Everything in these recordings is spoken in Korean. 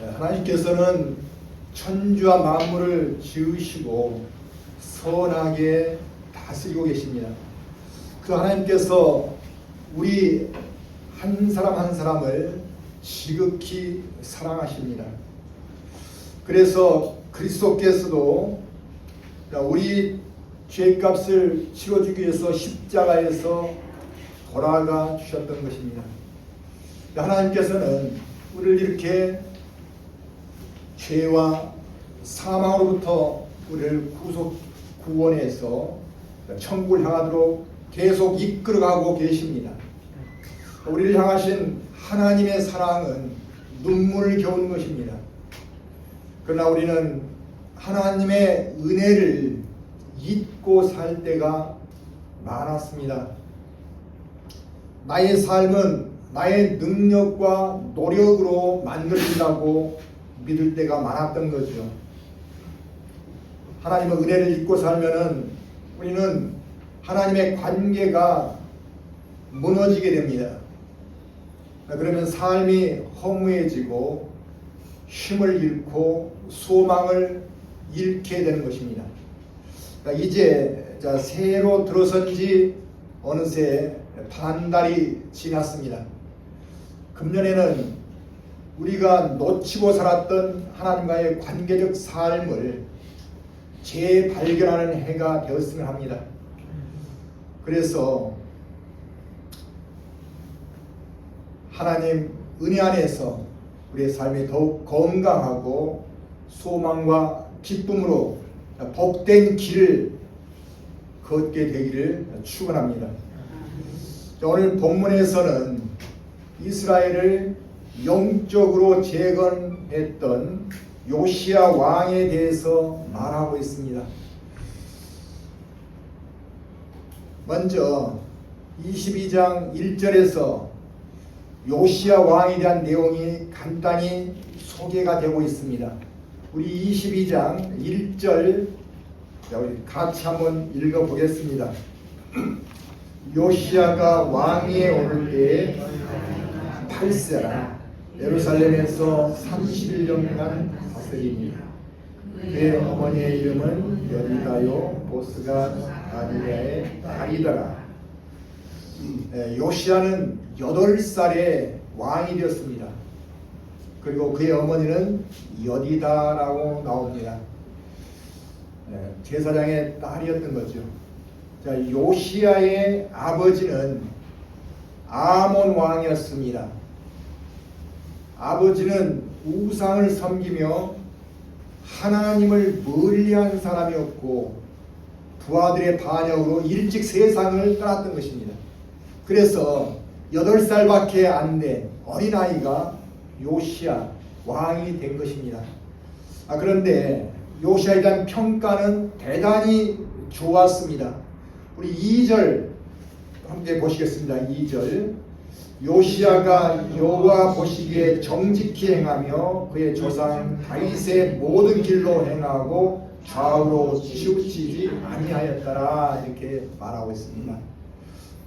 하나님께서는 천지와 만물을 지으시고 선하게 다스리고 계십니다. 그 하나님께서 우리 한 사람 한 사람을 지극히 사랑하십니다. 그래서 그리스도께서도 우리 죄값을 치러주기 위해서 십자가에서 돌아가 주셨던 것입니다. 하나님께서는 우리를 이렇게 죄와 사망으로부터 우리를 구원해서 천국을 향하도록 계속 이끌어가고 계십니다. 우리를 향하신 하나님의 사랑은 눈물겨운 것입니다. 그러나 우리는 하나님의 은혜를 잊고 살 때가 많았습니다. 나의 삶은 나의 능력과 노력으로 만들어진다고 믿을 때가 많았던 거죠. 하나님의 은혜를 잊고 살면은 우리는 하나님의 관계가 무너지게 됩니다. 그러면 삶이 허무해지고 힘을 잃고 소망을 잃게 되는 것입니다. 이제 새로 들어선 지 어느새 반달이 지났습니다. 금년에는 우리가 놓치고 살았던 하나님과의 관계적 삶을 재발견하는 해가 되었으면 합니다. 그래서 하나님 은혜 안에서 우리의 삶이 더욱 건강하고 소망과 기쁨으로 복된 길을 걷게 되기를 축원합니다. 오늘 본문에서는 이스라엘을 영적으로 재건했던 요시야 왕에 대해서 말하고 있습니다. 먼저 22장 1절에서 요시야 왕에 대한 내용이 간단히 소개가 되고 있습니다. 우리 22장 1절 우리 같이 한번 읽어보겠습니다. 요시야가 왕위에 오를 때에 8세라 예루살렘에서 31년간 다스리니 그의 어머니의 이름은 여리다요 보스가 아디야의 딸이더라. 요시야는 8살에 왕이 되었습니다. 그리고 그의 어머니는 여디다라고 나옵니다. 제사장의 딸이었던 거죠. 요시야의 아버지는 아몬 왕이었습니다. 아버지는 우상을 섬기며 하나님을 멀리한 사람이었고 부하들의 반역으로 일찍 세상을 떠났던 것입니다. 그래서 8살밖에 안 된 어린아이가 요시야 왕이 된 것입니다. 그런데 요시야에 대한 평가는 대단히 좋았습니다. 우리 2절 함께 보시겠습니다. 2절 요시야가 여호와 보시기에 정직히 행하며 그의 조상 다윗의 모든 길로 행하고 좌우로 치우치지 아니하였더라 이렇게 말하고 있습니다.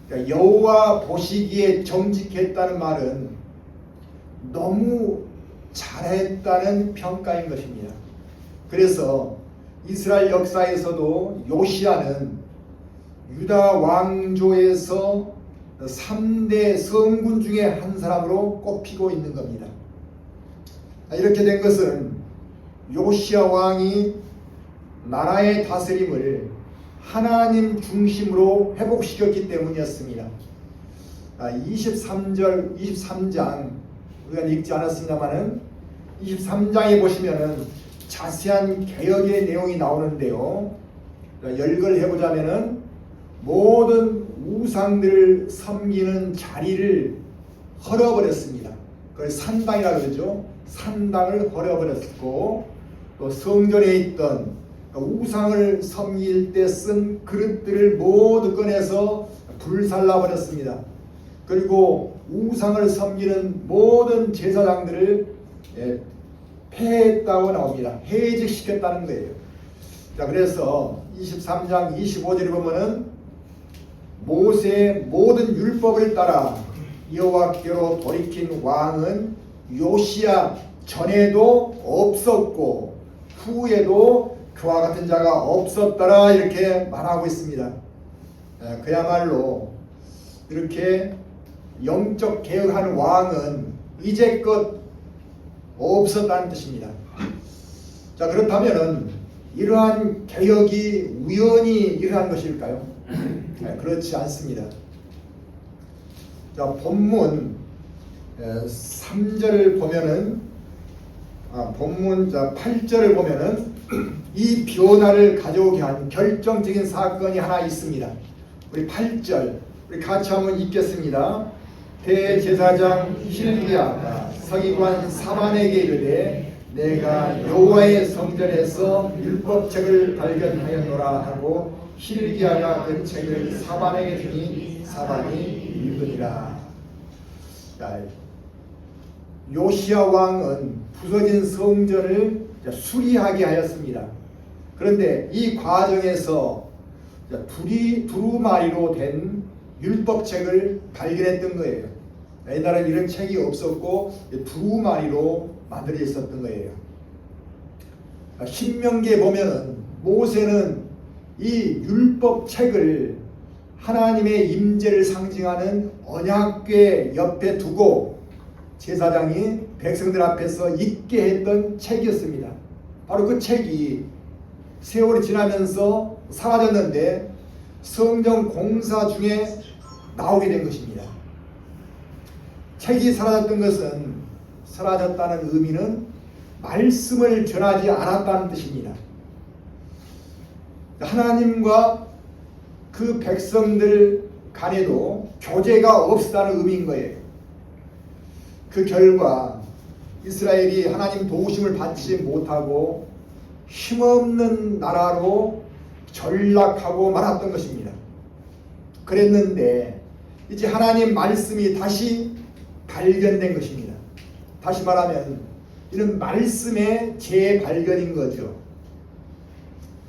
그러니까 여호와 보시기에 정직했다는 말은 너무 잘했다는 평가인 것입니다. 그래서 이스라엘 역사에서도 요시야는 유다 왕조에서 3대 성군 중에 한 사람으로 꼽히고 있는 겁니다. 이렇게 된 것은 요시야 왕이 나라의 다스림을 하나님 중심으로 회복시켰기 때문이었습니다. 23장 우리가 읽지 않았습니다만은 23장에 보시면은 자세한 개혁의 내용이 나오는데요. 열거를 해보자면은 모든 우상들을 섬기는 자리를 헐어버렸습니다. 그걸 산당이라고 그러죠. 산당을 헐어버렸고 또 성전에 있던 우상을 섬길 때 쓴 그릇들을 모두 꺼내서 불살라버렸습니다. 그리고 우상을 섬기는 모든 제사장들을 폐했다고 나옵니다. 해직시켰다는 거예요. 그래서 23장 25절에 보면은 모세의 모든 율법을 따라 여호와께로 돌이킨 왕은 요시야 전에도 없었고 후에도 그와 같은 자가 없었더라 이렇게 말하고 있습니다. 그야말로 이렇게 영적 개혁하는 왕은 이제껏 없었다는 뜻입니다. 자, 그렇다면은 이러한 개혁이 우연히 일어난 것일까요? 그렇지 않습니다. 자, 본문 3절을 보면은 본문 8절을 보면은 이 변화를 가져오게 한 결정적인 사건이 하나 있습니다. 우리 8절 우리 같이 한번 읽겠습니다. 대제사장 hil기야가 서기관 사반에게 이르되 내가 여호와의 성전에서 율법책을 발견하였노라 하고 hil기야가 그 책을 사반에게 주니 사반이 읽으니라. 요시야 왕은 부서진 성전을 수리하게 하였습니다. 그런데 이 과정에서 두루마리로 된 율법책을 발견했던 거예요. 옛날에 이런 책이 없었고 두루마리로 만들어져 있었던 거예요. 신명기에 보면은 모세는 이 율법책을 하나님의 임재를 상징하는 언약궤 옆에 두고 제사장이 백성들 앞에서 읽게 했던 책이었습니다. 바로 그 책이 세월이 지나면서 사라졌는데 성전 공사 중에 나오게 된 것입니다. 책이 사라졌다는 의미는 말씀을 전하지 않았다는 뜻입니다. 하나님과 그 백성들 간에도 교제가 없었다는 의미인 거예요. 그 결과 이스라엘이 하나님 도우심을 받지 못하고 힘없는 나라로 전락하고 말았던 것입니다. 그랬는데 이제 하나님 말씀이 다시 발견된 것입니다. 다시 말하면 이는 말씀의 재발견인 거죠.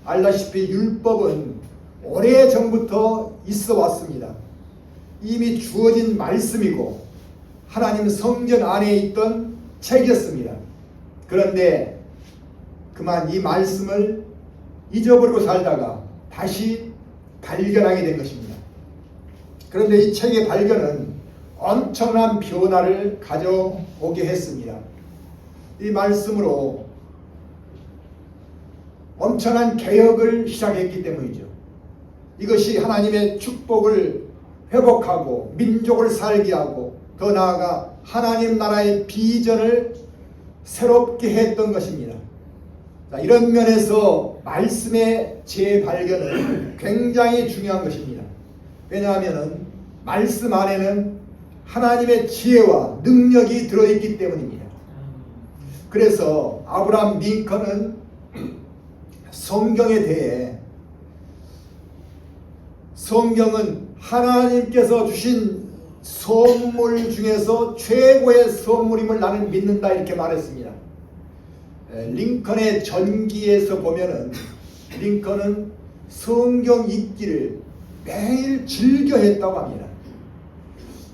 알다시피 율법은 오래전부터 있어 왔습니다. 이미 주어진 말씀이고 하나님 성전 안에 있던 책이었습니다. 그런데 그만 이 말씀을 잊어버리고 살다가 다시 발견하게 된 것입니다. 그런데 이 책의 발견은 엄청난 변화를 가져오게 했습니다. 이 말씀으로 엄청난 개혁을 시작했기 때문이죠. 이것이 하나님의 축복을 회복하고 민족을 살게 하고 더 나아가 하나님 나라의 비전을 새롭게 했던 것입니다. 자, 이런 면에서 말씀의 재발견은 굉장히 중요한 것입니다. 왜냐하면 말씀 안에는 하나님의 지혜와 능력이 들어있기 때문입니다. 그래서 아브라함 링컨은 성경에 대해 성경은 하나님께서 주신 선물 중에서 최고의 선물임을 나는 믿는다 이렇게 말했습니다. 링컨의 전기에서 보면은 링컨은 성경 읽기를 매일 즐겨 했다고 합니다.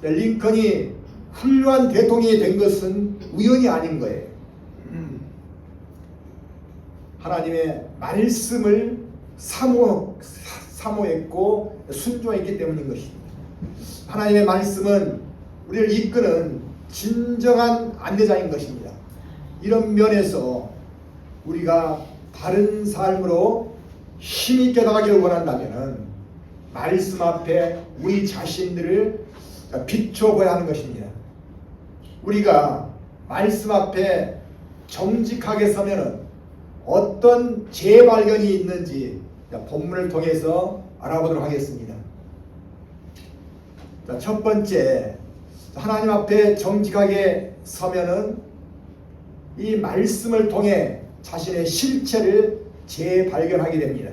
링컨이 훌륭한 대통령이 된 것은 우연이 아닌 거예요. 하나님의 말씀을 사모했고 순종했기 때문인 것입니다. 하나님의 말씀은 우리를 이끄는 진정한 안내자인 것입니다. 이런 면에서 우리가 바른 삶으로 힘있게 나가기를 원한다면 말씀 앞에 우리 자신들을 비춰봐야 하는 것입니다. 우리가 말씀 앞에 정직하게 서면은 어떤 재발견이 있는지 본문을 통해서 알아보도록 하겠습니다. 자, 첫 번째, 하나님 앞에 정직하게 서면은 이 말씀을 통해 자신의 실체를 재발견하게 됩니다.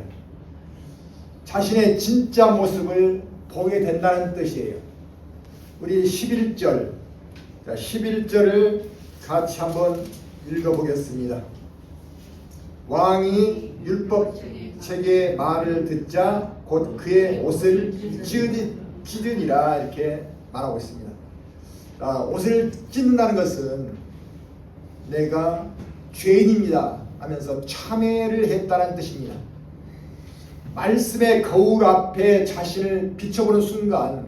자신의 진짜 모습을 보게 된다는 뜻이에요. 우리 11절, 11절을 같이 한번 읽어보겠습니다. 왕이 율법책의 말을 듣자 곧 그의 옷을 찢으니라 이렇게 말하고 있습니다. 옷을 찢는다는 것은 내가 죄인입니다 하면서 참회를 했다는 뜻입니다. 말씀의 거울 앞에 자신을 비춰보는 순간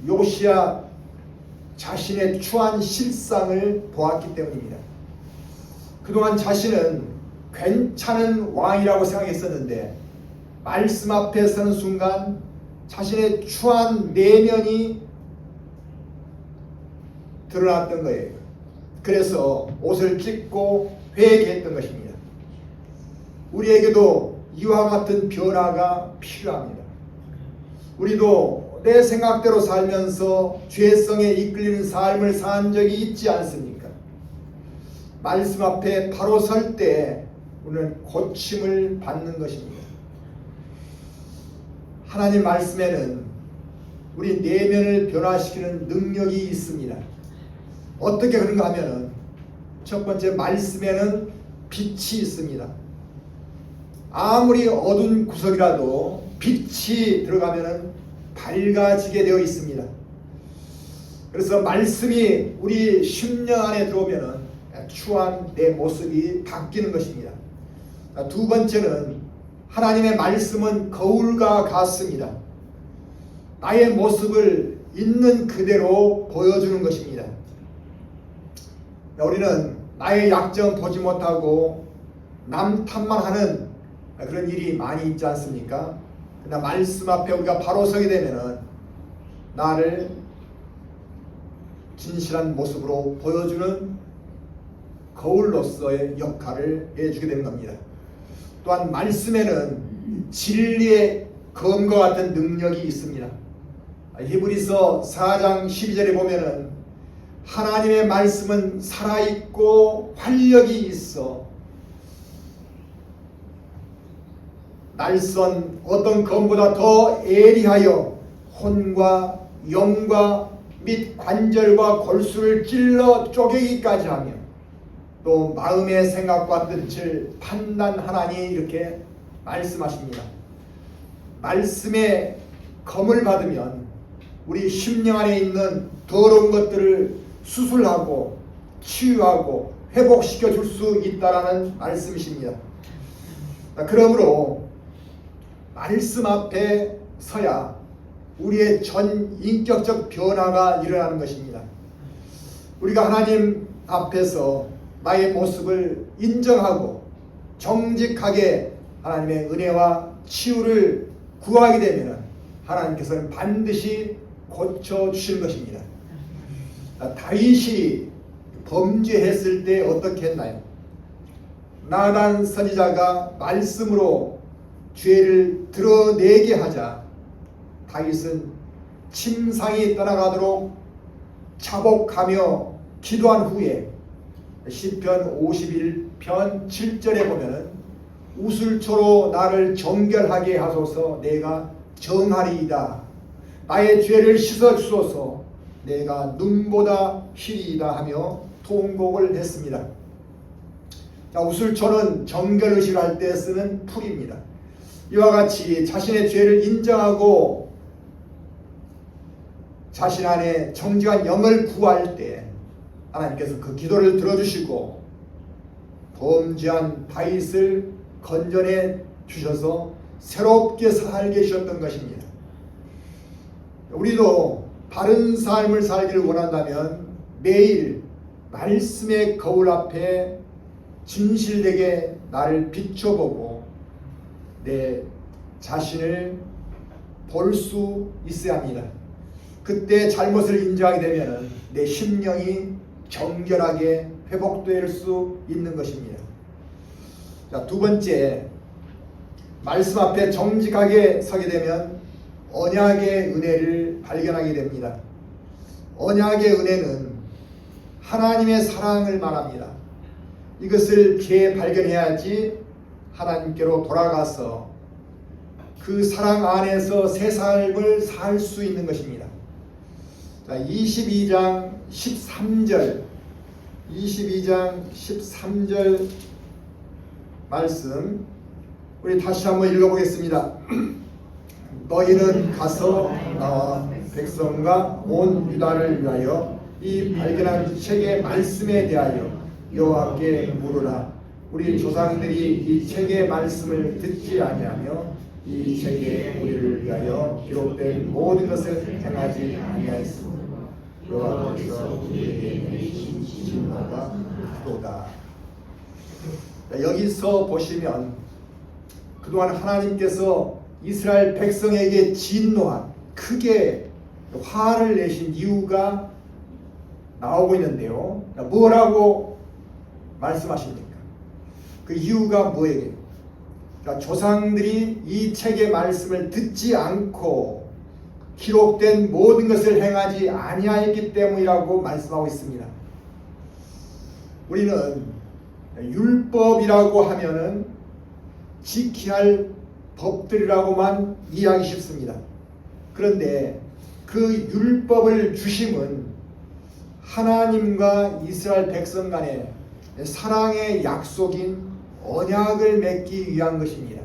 요시야 자신의 추한 실상을 보았기 때문입니다. 그동안 자신은 괜찮은 왕이라고 생각했었는데 말씀 앞에 서는 순간 자신의 추한 내면이 드러났던 거예요. 그래서 옷을 찢고 회개했던 것입니다. 우리에게도 이와 같은 변화가 필요합니다. 우리도 내 생각대로 살면서 죄성에 이끌리는 삶을 산 적이 있지 않습니까? 말씀 앞에 바로 설 때 우리는 고침을 받는 것입니다. 하나님 말씀에는 우리 내면을 변화시키는 능력이 있습니다. 어떻게 그런가 하면은 첫 번째, 말씀에는 빛이 있습니다. 아무리 어두운 구석이라도 빛이 들어가면은 밝아지게 되어 있습니다. 그래서 말씀이 우리 심령 안에 들어오면은 추한 내 모습이 바뀌는 것입니다. 두 번째는 하나님의 말씀은 거울과 같습니다. 나의 모습을 있는 그대로 보여주는 것입니다. 우리는 나의 약점 보지 못하고 남 탓만 하는 그런 일이 많이 있지 않습니까? 그러나 말씀 앞에 우리가 바로 서게 되면은 나를 진실한 모습으로 보여주는 거울로서의 역할을 해주게 되는 겁니다. 또한 말씀에는 진리의 검과 같은 능력이 있습니다. 히브리서 4장 12절에 보면은 하나님의 말씀은 살아있고 활력이 있어 날선 어떤 검보다 더 예리하여 혼과 영과 및 관절과 골수를 찔러 쪼개기까지 하며 또 마음의 생각과 뜻을 판단하나니 이렇게 말씀하십니다. 말씀의 검을 받으면 우리 심령 안에 있는 더러운 것들을 수술하고 치유하고 회복시켜 줄 수 있다라는 말씀이십니다. 그러므로 말씀 앞에 서야 우리의 전 인격적 변화가 일어나는 것입니다. 우리가 하나님 앞에서 나의 모습을 인정하고 정직하게 하나님의 은혜와 치유를 구하게 되면 하나님께서는 반드시 고쳐주실 것입니다. 다윗이 범죄했을 때 어떻게 했나요? 나단 선지자가 말씀으로 죄를 드러내게 하자 다윗은 침상이 떠나가도록 자복하며 기도한 후에 시편 51편 7절에 보면은 우슬초로 나를 정결하게 하소서 내가 정하리이다. 나의 죄를 씻어주소서 내가 눈보다 희리이다 하며 통곡을 했습니다. 자, 우슬초는 정결의식을 할 때 쓰는 풀입니다. 이와 같이 자신의 죄를 인정하고 자신 안에 정직한 영을 구할 때 하나님께서 그 기도를 들어주시고 범죄한 다윗을 건져내 주셔서 새롭게 살게 해주셨던 것입니다. 우리도 바른 삶을 살기를 원한다면 매일 말씀의 거울 앞에 진실되게 나를 비춰보고 내 자신을 볼 수 있어야 합니다. 그때 잘못을 인정하게 되면 내 심령이 정결하게 회복될 수 있는 것입니다. 자, 두 번째, 말씀 앞에 정직하게 서게 되면 언약의 은혜를 발견하게 됩니다. 언약의 은혜는 하나님의 사랑을 말합니다. 이것을 재발견해야지 하나님께로 돌아가서 그 사랑 안에서 새 삶을 살 수 있는 것입니다. 자, 22장 13절 말씀 우리 다시 한번 읽어보겠습니다. 너희는 가서 나와 백성과 온 유다를 위하여 이 발견한 책의 말씀에 대하여 여호와께 물으라. 우리 조상들이 이 책의 말씀을 듣지 아니하며 이 책에 우리를 위하여 기록된 모든 것을 행하지 아니하였으므로 여호와께서 우리에게 내리신 진노가 크도다. 여기서 보시면 그동안 하나님께서 이스라엘 백성에게 진노한, 크게 화를 내신 이유가 나오고 있는데요. 뭐라고 말씀하십니까? 그 이유가 뭐예요? 그러니까 조상들이 이 책의 말씀을 듣지 않고 기록된 모든 것을 행하지 아니하였기 때문이라고 말씀하고 있습니다. 우리는 율법이라고 하면은 지켜야 할 법들이라고만 이해하기 쉽습니다. 그런데 그 율법을 주심은 하나님과 이스라엘 백성 간의 사랑의 약속인 언약을 맺기 위한 것입니다.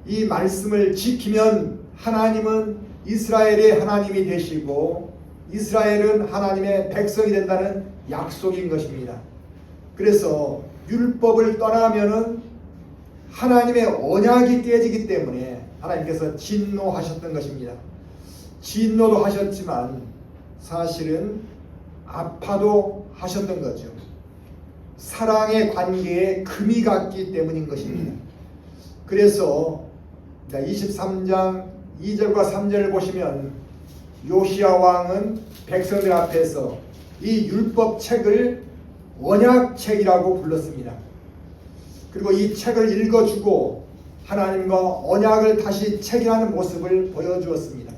이 말씀을 지키면 하나님은 이스라엘의 하나님이 되시고 이스라엘은 하나님의 백성이 된다는 약속인 것입니다. 그래서 율법을 떠나면은 하나님의 언약이 깨지기 때문에 하나님께서 진노하셨던 것입니다. 진노도 하셨지만 사실은 아파도 하셨던 거죠. 사랑의 관계에 금이 갔기 때문인 것입니다. 그래서 23장 2절과 3절을 보시면 요시야 왕은 백성들 앞에서 이 율법 책을 언약책이라고 불렀습니다. 그리고 이 책을 읽어주고 하나님과 언약을 다시 체결하는 모습을 보여주었습니다.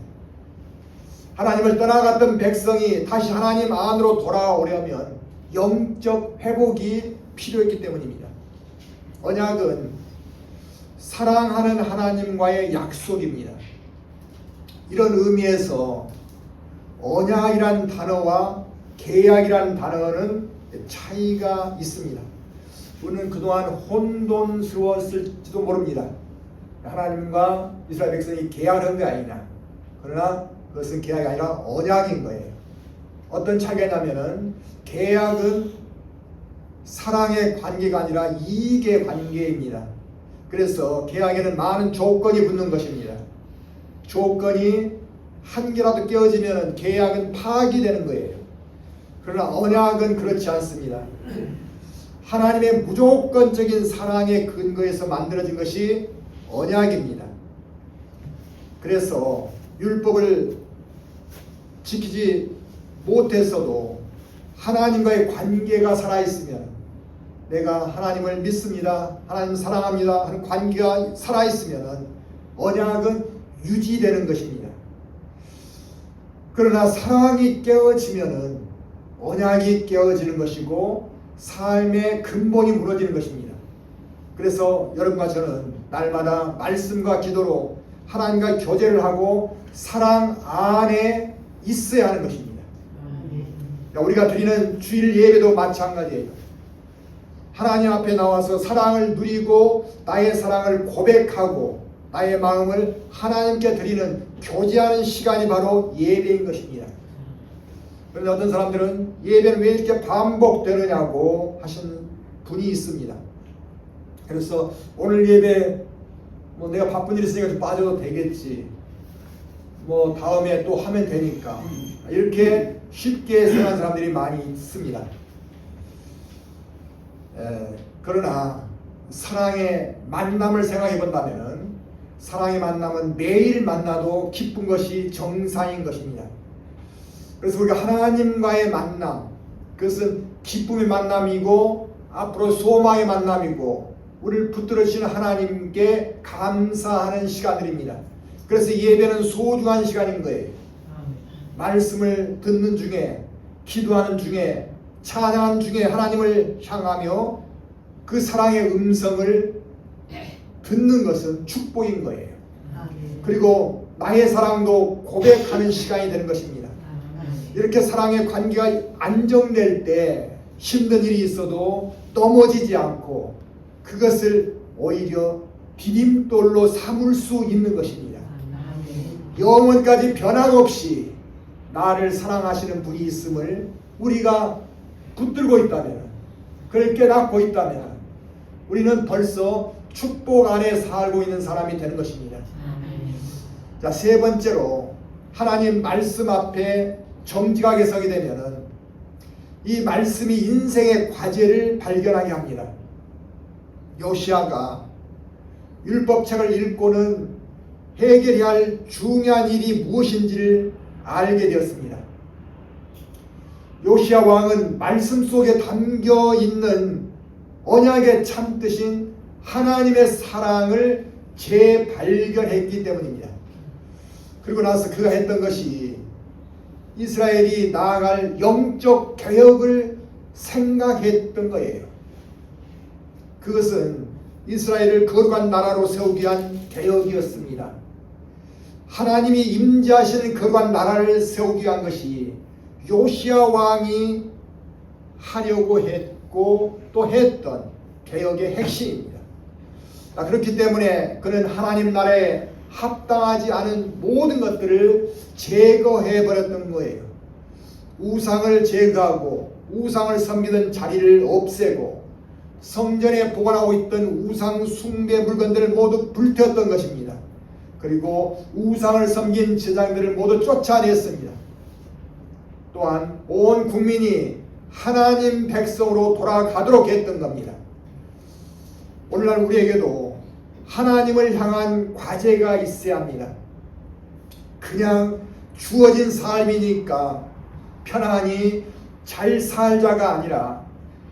하나님을 떠나갔던 백성이 다시 하나님 안으로 돌아오려면 영적 회복이 필요했기 때문입니다. 언약은 사랑하는 하나님과의 약속입니다. 이런 의미에서 언약이란 단어와 계약이란 단어는 차이가 있습니다. 우리는 그동안 혼돈스러웠을지도 모릅니다. 하나님과 이스라엘 백성이 계약한 게 아니냐. 그러나 그것은 계약이 아니라 언약인 거예요. 어떤 차이가 있냐면은 계약은 사랑의 관계가 아니라 이익의 관계입니다. 그래서 계약에는 많은 조건이 붙는 것입니다. 조건이 한 개라도 깨어지면 계약은 파기되는 거예요. 그러나 언약은 그렇지 않습니다. 하나님의 무조건적인 사랑의 근거에서 만들어진 것이 언약입니다. 그래서 율법을 지키지 못했어도 하나님과의 관계가 살아있으면, 내가 하나님을 믿습니다, 하나님 사랑합니다 하는 관계가 살아있으면 언약은 유지되는 것입니다. 그러나 사랑이 깨어지면 언약이 깨어지는 것이고 삶의 근본이 무너지는 것입니다. 그래서 여러분과 저는 날마다 말씀과 기도로 하나님과 교제를 하고 사랑 안에 있어야 하는 것입니다. 우리가 드리는 주일 예배도 마찬가지예요. 하나님 앞에 나와서 사랑을 누리고 나의 사랑을 고백하고 나의 마음을 하나님께 드리는 교제하는 시간이 바로 예배인 것입니다. 그런데 어떤 사람들은 예배는 왜 이렇게 반복되느냐고 하신 분이 있습니다. 그래서 오늘 예배 내가 바쁜 일 있으니까 좀 빠져도 되겠지, 다음에 또 하면 되니까, 이렇게 쉽게 생각하는 사람들이 많이 있습니다. 그러나 사랑의 만남을 생각해 본다면 사랑의 만남은 매일 만나도 기쁜 것이 정상인 것입니다. 그래서 우리가 하나님과의 만남, 그것은 기쁨의 만남이고 앞으로 소망의 만남이고 우리를 붙들어주시는 하나님께 감사하는 시간들입니다. 그래서 예배는 소중한 시간인 거예요. 말씀을 듣는 중에, 기도하는 중에, 찬양하는 중에 하나님을 향하며 그 사랑의 음성을 듣는 것은 축복인 거예요. 그리고 나의 사랑도 고백하는 시간이 되는 것입니다. 이렇게 사랑의 관계가 안정될 때 힘든 일이 있어도 넘어지지 않고 그것을 오히려 디딤돌로 삼을 수 있는 것입니다. 영원까지 변함없이 나를 사랑하시는 분이 있음을 우리가 붙들고 있다면 그걸 깨닫고 있다면 우리는 벌써 축복 안에 살고 있는 사람이 되는 것입니다. 자, 세 번째로 하나님 말씀 앞에 정직하게 서게 되면은 이 말씀이 인생의 과제를 발견하게 합니다. 요시아가 율법책을 읽고는 해결해야 할 중요한 일이 무엇인지를 알게 되었습니다. 요시아 왕은 말씀 속에 담겨 있는 언약의 참뜻인 하나님의 사랑을 재발견했기 때문입니다. 그리고 나서 그가 했던 것이 이스라엘이 나아갈 영적 개혁을 생각했던 거예요. 그것은 이스라엘을 거룩한 나라로 세우기 위한 개혁이었습니다. 하나님이 임재하시는 거룩한 나라를 세우기 위한 것이 요시아 왕이 하려고 했고 또 했던 개혁의 핵심입니다. 그렇기 때문에 그는 하나님 나라에 합당하지 않은 모든 것들을 제거해 버렸던 거예요. 우상을 제거하고 우상을 섬기던 자리를 없애고 성전에 보관하고 있던 우상 숭배 물건들을 모두 불태웠던 것입니다. 그리고 우상을 섬긴 제사장들을 모두 쫓아냈습니다. 또한 온 국민이 하나님 백성으로 돌아가도록 했던 겁니다. 오늘날 우리에게도 하나님을 향한 과제가 있어야 합니다. 그냥 주어진 삶이니까 편안히 잘 살자가 아니라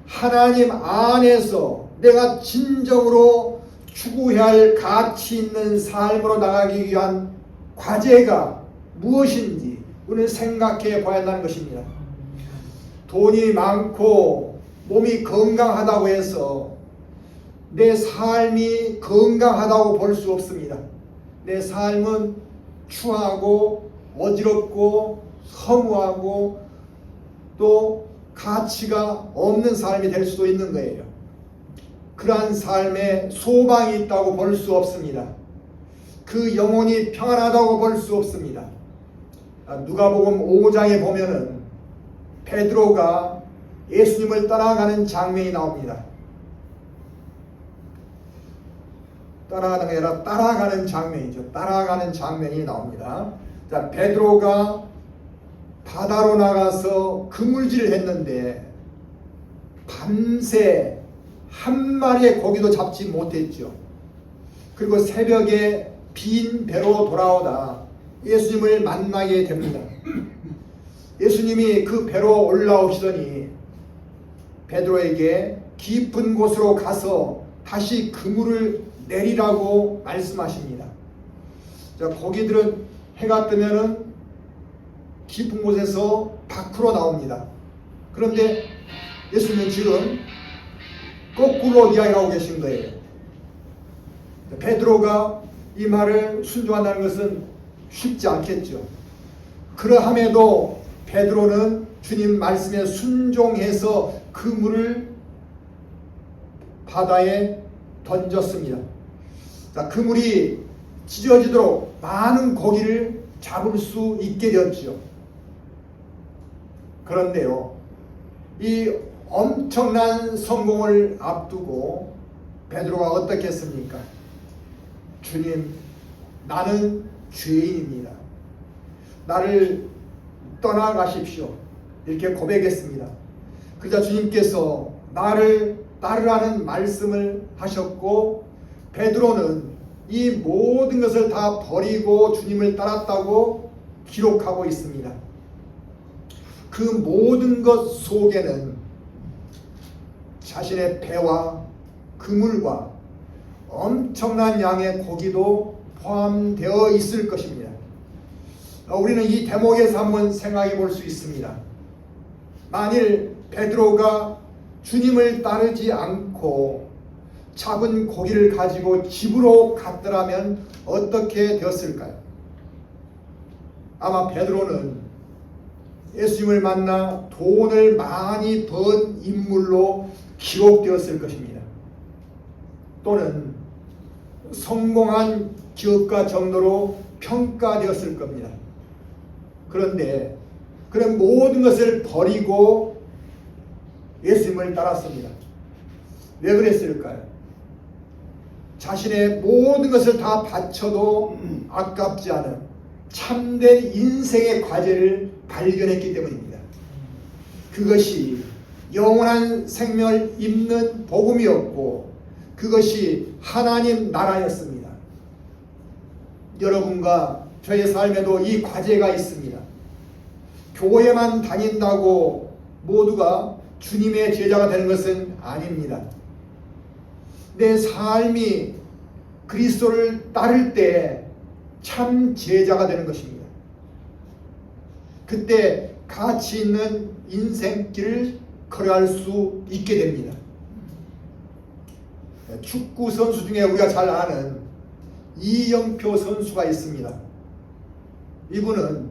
하나님 안에서 내가 진정으로 추구해야 할 가치 있는 삶으로 나가기 위한 과제가 무엇인지 우리는 생각해 봐야 한다는 것입니다. 돈이 많고 몸이 건강하다고 해서 내 삶이 건강하다고 볼 수 없습니다. 내 삶은 추하고 어지럽고 허무하고 또 가치가 없는 삶이 될 수도 있는 거예요. 그러한 삶에 소망이 있다고 볼 수 없습니다. 그 영혼이 평안하다고 볼 수 없습니다. 누가복음 5장에 보면은 베드로가 예수님을 따라가는 장면이 나옵니다. 따라가는 게 아니라 따라가는 장면이죠. 따라가는 장면이 나옵니다. 자, 베드로가 바다로 나가서 그물질을 했는데 밤새 한 마리의 고기도 잡지 못했죠. 그리고 새벽에 빈 배로 돌아오다 예수님을 만나게 됩니다. 예수님이 그 배로 올라오시더니 베드로에게 깊은 곳으로 가서 다시 그물을 내리라고 말씀하십니다. 자, 고기들은 해가 뜨면은 깊은 곳에서 밖으로 나옵니다. 그런데 예수님은 지금 거꾸로 이야기하고 계신 거예요. 베드로가 이 말을 순종한다는 것은 쉽지 않겠죠. 그러함에도 베드로는 주님 말씀에 순종해서 그물을 바다에 던졌습니다. 자, 그물이 찢어지도록 많은 고기를 잡을 수 있게 되었죠. 그런데요, 이 엄청난 성공을 앞두고 베드로가 어떻게 했습니까? 주님, 나는 죄인입니다. 나를 떠나가십시오. 이렇게 고백했습니다. 그러자 주님께서 나를 따르라는 말씀을 하셨고 베드로는 이 모든 것을 다 버리고 주님을 따랐다고 기록하고 있습니다. 그 모든 것 속에는 자신의 배와 그물과 엄청난 양의 고기도 포함되어 있을 것입니다. 우리는 이 대목에서 한번 생각해 볼 수 있습니다. 만일 베드로가 주님을 따르지 않고 잡은 고기를 가지고 집으로 갔더라면 어떻게 되었을까요? 아마 베드로는 예수님을 만나 돈을 많이 번 인물로 기록되었을 것입니다. 또는 성공한 기업가 정도로 평가되었을 겁니다. 그런데 그런 모든 것을 버리고 예수님을 따랐습니다. 왜 그랬을까요? 자신의 모든 것을 다 바쳐도 아깝지 않은 참된 인생의 과제를 발견했기 때문입니다. 그것이 영원한 생명을 잇는 복음이었고 그것이 하나님 나라였습니다. 여러분과 저의 삶에도 이 과제가 있습니다. 교회만 다닌다고 모두가 주님의 제자가 되는 것은 아닙니다. 내 삶이 그리스도를 따를 때 참 제자가 되는 것입니다. 그때 가치 있는 인생길을 걸어갈 수 있게 됩니다. 축구 선수 중에 우리가 잘 아는 이영표 선수가 있습니다. 이분은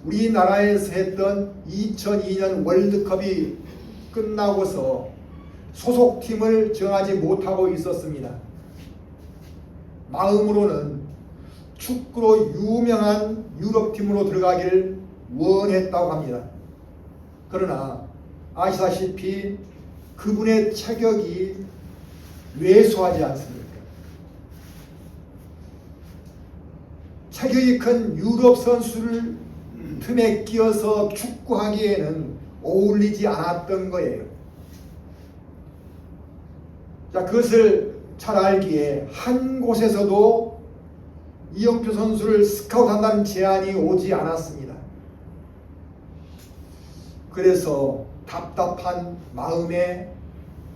우리나라에서 했던 2002년 월드컵이 끝나고서 소속팀을 정하지 못하고 있었습니다. 마음으로는 축구로 유명한 유럽팀으로 들어가기를 원했다고 합니다. 그러나 아시다시피 그분의 체격이 왜소하지 않습니까? 체격이 큰 유럽 선수를 틈에 끼어서 축구하기에는 어울리지 않았던 거예요. 자, 그것을 잘 알기에 한 곳에서도 이영표 선수를 스카우트한다는 제안이 오지 않았습니다. 그래서 답답한 마음에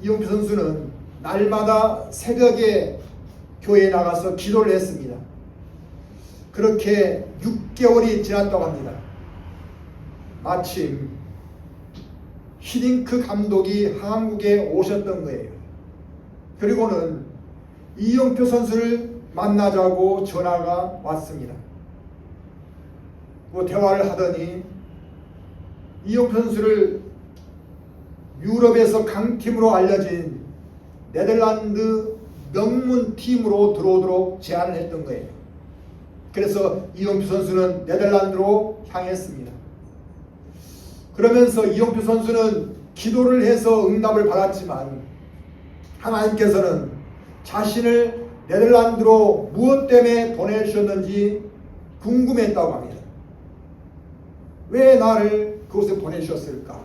이영표 선수는 날마다 새벽에 교회에 나가서 기도를 했습니다. 그렇게 6개월이 지났다고 합니다. 마침 히딩크 감독이 한국에 오셨던 거예요. 그리고는 이영표 선수를 만나자고 전화가 왔습니다. 그 대화를 하더니 이영표 선수를 유럽에서 강팀으로 알려진 네덜란드 명문 팀으로 들어오도록 제안을 했던 거예요. 그래서 이영표 선수는 네덜란드로 향했습니다. 그러면서 이영표 선수는 기도를 해서 응답을 받았지만 하나님께서는 자신을 네덜란드로 무엇 때문에 보내주셨는지 궁금했다고 합니다. 왜 나를 그곳에 보내주셨을까?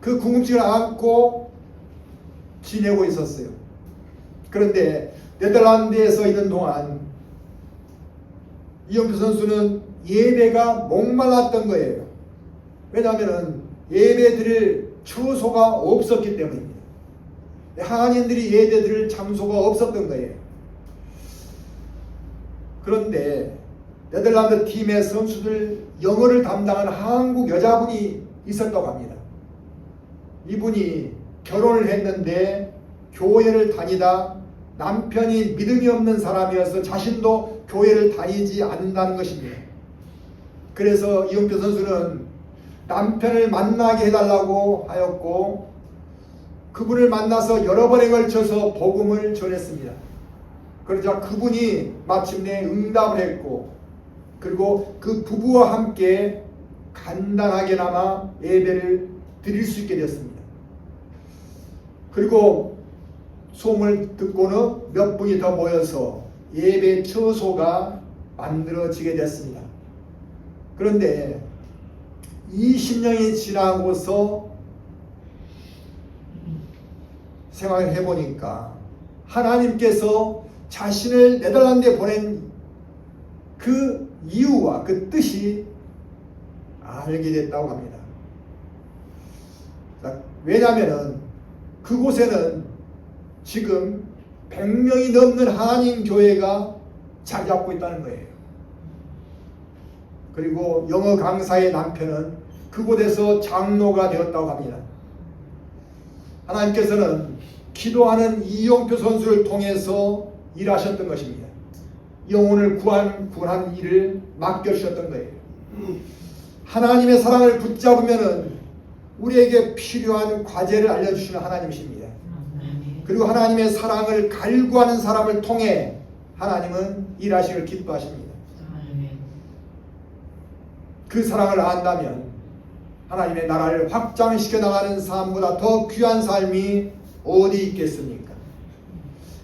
그 궁금증을 안고 지내고 있었어요. 그런데 네덜란드에서 있는 동안 이영표 선수는 예배가 목말랐던 거예요. 왜냐하면 예배 드릴 처소가 없었기 때문입니다. 하나님들이 예배 드릴 장소가 없었던 거예요. 그런데 네덜란드 팀의 선수들 영어를 담당하는 한국 여자분이 있었다고 합니다. 이분이 결혼을 했는데 교회를 다니다 남편이 믿음이 없는 사람이어서 자신도 교회를 다니지 않는다는 것입니다. 그래서 이영표 선수는 남편을 만나게 해달라고 하였고 그분을 만나서 여러 번에 걸쳐서 복음을 전했습니다. 그러자 그분이 마침내 응답을 했고 그리고 그 부부와 함께 간단하게나마 예배를 드릴 수 있게 됐습니다. 그리고 소문을 듣고는 몇 분이 더 모여서 예배 처소가 만들어지게 됐습니다. 그런데 20년이 지나고서 생각을 해보니까 하나님께서 자신을 네덜란드에 보낸 그 이유와 그 뜻이 알게 됐다고 합니다. 왜냐하면 그곳에는 지금 100명이 넘는 하나님 교회가 자리 잡고 있다는 거예요. 그리고 영어 강사의 남편은 그곳에서 장로가 되었다고 합니다. 하나님께서는 기도하는 이영표 선수를 통해서 일하셨던 것입니다. 영혼을 구하는 일을 맡겨주셨던 거예요. 하나님의 사랑을 붙잡으면은 우리에게 필요한 과제를 알려주시는 하나님이십니다. 그리고 하나님의 사랑을 갈구하는 사람을 통해 하나님은 일하시기를 기뻐하십니다. 그 사랑을 안다면 하나님의 나라를 확장시켜 나가는 삶보다 더 귀한 삶이 어디 있겠습니까?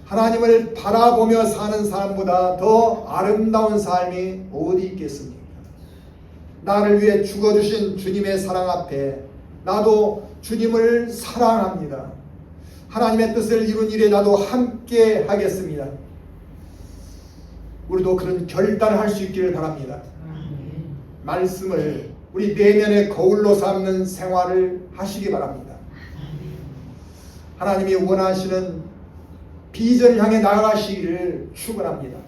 하나님을 바라보며 사는 삶보다 더 아름다운 삶이 어디 있겠습니까? 나를 위해 죽어주신 주님의 사랑 앞에 나도 주님을 사랑합니다. 하나님의 뜻을 이룬 일에 나도 함께 하겠습니다. 우리도 그런 결단을 할 수 있기를 바랍니다. 말씀을 우리 내면의 거울로 삼는 생활을 하시기 바랍니다. 하나님이 원하시는 비전을 향해 나아가시기를 축원합니다.